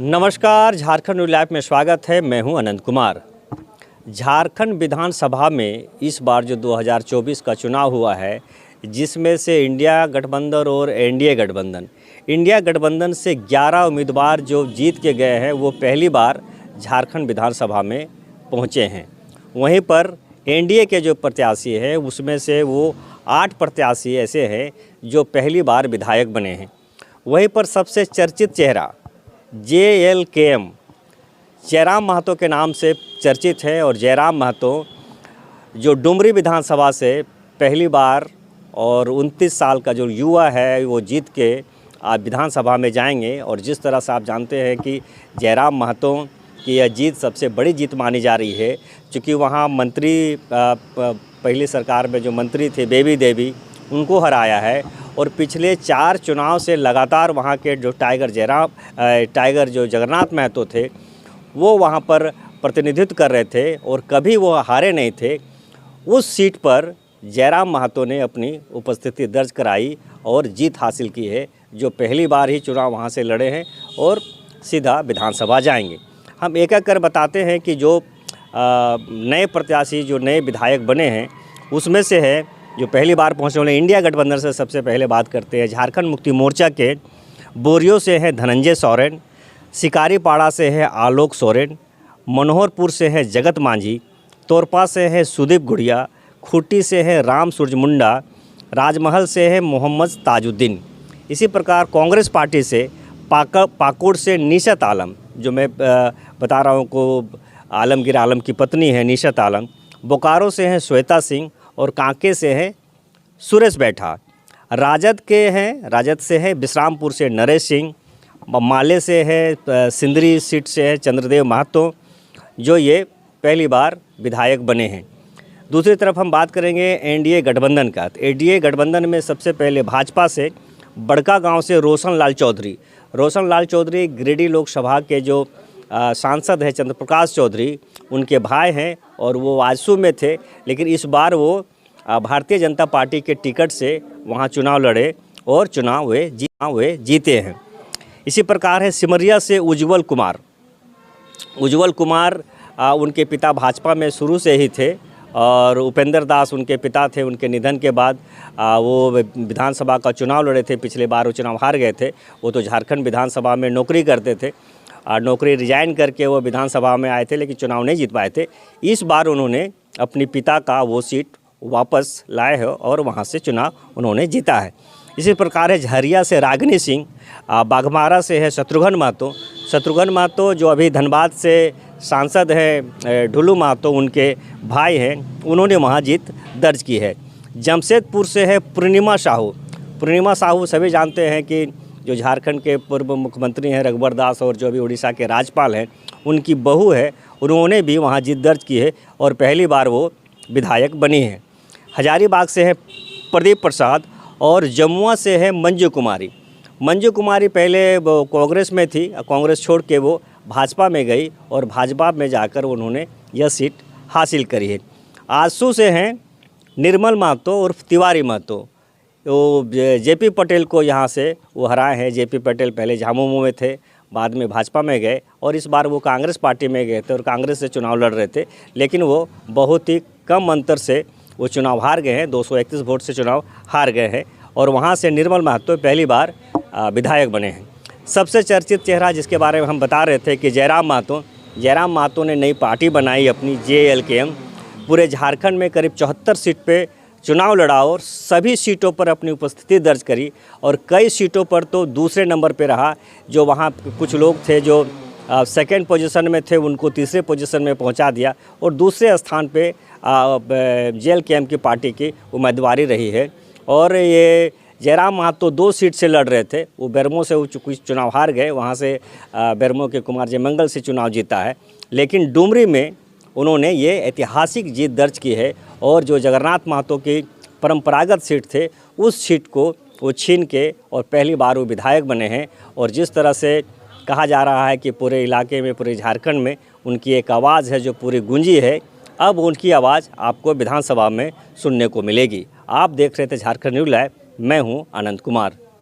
नमस्कार, Jharkhand news live में स्वागत है। मैं हूं अनंत कुमार। झारखंड विधानसभा में इस बार जो 2024 का चुनाव हुआ है, जिसमें से इंडिया गठबंधन और एनडीए गठबंधन, इंडिया गठबंधन से 11 उम्मीदवार जो जीत के गए हैं वो पहली बार झारखंड विधानसभा में पहुंचे हैं। वहीं पर एनडीए के जो प्रत्याशी हैं उसमें से वो 8 प्रत्याशी ऐसे हैं जो पहली बार विधायक बने हैं। वहीं पर सबसे चर्चित चेहरा JLKM जयराम महतो के नाम से चर्चित है और जयराम महतो जो डुमरी विधानसभा से पहली बार और 29 साल का जो युवा है वो जीत के आज विधानसभा में जाएंगे। और जिस तरह से आप जानते हैं कि जयराम महतो की यह जीत सबसे बड़ी जीत मानी जा रही है, क्योंकि वहाँ मंत्री पहली सरकार में जो मंत्री थे बेबी देवी उनको हराया है और पिछले 4 चुनाव से लगातार वहाँ के जो टाइगर जो जगन्नाथ महतो थे वो वहाँ पर प्रतिनिधित्व कर रहे थे और कभी वो हारे नहीं थे। उस सीट पर जयराम महतो ने अपनी उपस्थिति दर्ज कराई और जीत हासिल की है, जो पहली बार ही चुनाव वहाँ से लड़े हैं और सीधा विधानसभा जाएंगे। हम एक एक कर बताते हैं कि जो नए प्रत्याशी जो नए विधायक बने हैं उसमें से है जो पहली बार पहुंचने वाले इंडिया गठबंधन से सबसे पहले बात करते हैं। झारखंड मुक्ति मोर्चा के बोरियो से है धनंजय सोरेन, शिकारीपाड़ा से है आलोक सोरेन, मनोहरपुर से है जगत मांझी, तोरपा से है सुदीप गुड़िया, खूंटी से है राम सूरजमुंडा, राजमहल से है मोहम्मद ताजुद्दीन। इसी प्रकार कांग्रेस पार्टी से पाकुड़ से निशत आलम, जो मैं बता रहा हूँ को आलमगीर आलम की पत्नी है निशत आलम, बोकारो से है श्वेता सिंह और कांके से है सुरेश बैठा। राजद से है विश्रामपुर से नरेश सिंह, माले से है सिंदरी सीट से है चंद्रदेव महतो, जो ये पहली बार विधायक बने हैं। दूसरी तरफ हम बात करेंगे एनडीए गठबंधन का। तो एनडीए गठबंधन में सबसे पहले भाजपा से बड़का गांव से रोशन लाल चौधरी गिरिडीह लोकसभा के जो सांसद है चंद्रप्रकाश चौधरी, उनके भाई हैं और वो आजसू में थे, लेकिन इस बार वो भारतीय जनता पार्टी के टिकट से वहाँ चुनाव लड़े और चुनाव वे जीते हैं। इसी प्रकार है सिमरिया से उज्जवल कुमार उनके पिता भाजपा में शुरू से ही थे और उपेंद्र दास उनके पिता थे। उनके निधन के बाद वो विधानसभा का चुनाव लड़े थे। पिछले बार वो चुनाव हार गए थे। वो तो झारखंड विधानसभा में नौकरी करते थे और नौकरी रिजाइन करके वो विधानसभा में आए थे, लेकिन चुनाव नहीं जीत पाए थे। इस बार उन्होंने अपनी पिता का वो सीट वापस लाए हैं और वहाँ से चुनाव उन्होंने जीता है। इसी प्रकार है झरिया से रागिनी सिंह, बाघमारा से है शत्रुघ्न महतो जो अभी धनबाद से सांसद हैं ढुलू महतो, उनके भाई हैं, उन्होंने वहाँ जीत दर्ज की है। जमशेदपुर से है पूर्णिमा साहू सभी जानते हैं कि जो झारखंड के पूर्व मुख्यमंत्री हैं रघुवर दास और जो अभी उड़ीसा के राज्यपाल हैं उनकी बहू है, उन्होंने भी वहाँ जीत दर्ज की है और पहली बार वो विधायक बनी है। हजारीबाग से है प्रदीप प्रसाद और जमुआ से है मंजू कुमारी पहले वो कांग्रेस में थी, कांग्रेस छोड़ के वो भाजपा में गई और भाजपा में जाकर उन्होंने यह सीट हासिल करी है। आजसू से हैं निर्मल महतो और तिवारी महतो, तो जेपी पटेल को यहाँ से वो हराए हैं। जेपी पटेल पहले झामुमो में थे, बाद में भाजपा में गए और इस बार वो कांग्रेस पार्टी में गए थे और कांग्रेस से चुनाव लड़ रहे थे, लेकिन वो बहुत ही कम अंतर से वो चुनाव हार गए हैं। 231 वोट से चुनाव हार गए हैं और वहाँ से निर्मल महतो पहली बार विधायक बने हैं। सबसे चर्चित चेहरा जिसके बारे में हम बता रहे थे कि जयराम महतो ने नई पार्टी बनाई अपनी JLKM, पूरे झारखंड में करीब 74 सीट पे चुनाव लड़ा और सभी सीटों पर अपनी उपस्थिति दर्ज करी और कई सीटों पर तो दूसरे नंबर पे रहा। जो वहाँ कुछ लोग थे जो सेकंड पोजीशन में थे उनको तीसरे पोजीशन में पहुँचा दिया और दूसरे स्थान पे JLKM की पार्टी की उम्मीदवारी रही है। और ये जयराम महतो 2 सीट से लड़ रहे थे, वो बेरमो से कुछ चुनाव हार गए, वहाँ से बेरमो के कुमार जयमंगल से चुनाव जीता है, लेकिन डुमरी में उन्होंने ये ऐतिहासिक जीत दर्ज की है और जो जगन्नाथ महतो की परंपरागत सीट थे उस सीट को वो छीन के और पहली बार वो विधायक बने हैं। और जिस तरह से कहा जा रहा है कि पूरे इलाके में, पूरे झारखंड में उनकी एक आवाज़ है जो पूरी गूंजी है, अब उनकी आवाज़ आपको विधानसभा में सुनने को मिलेगी। आप देख रहे थे झारखंड न्यूज़ लाइव, मैं हूं अनंत कुमार।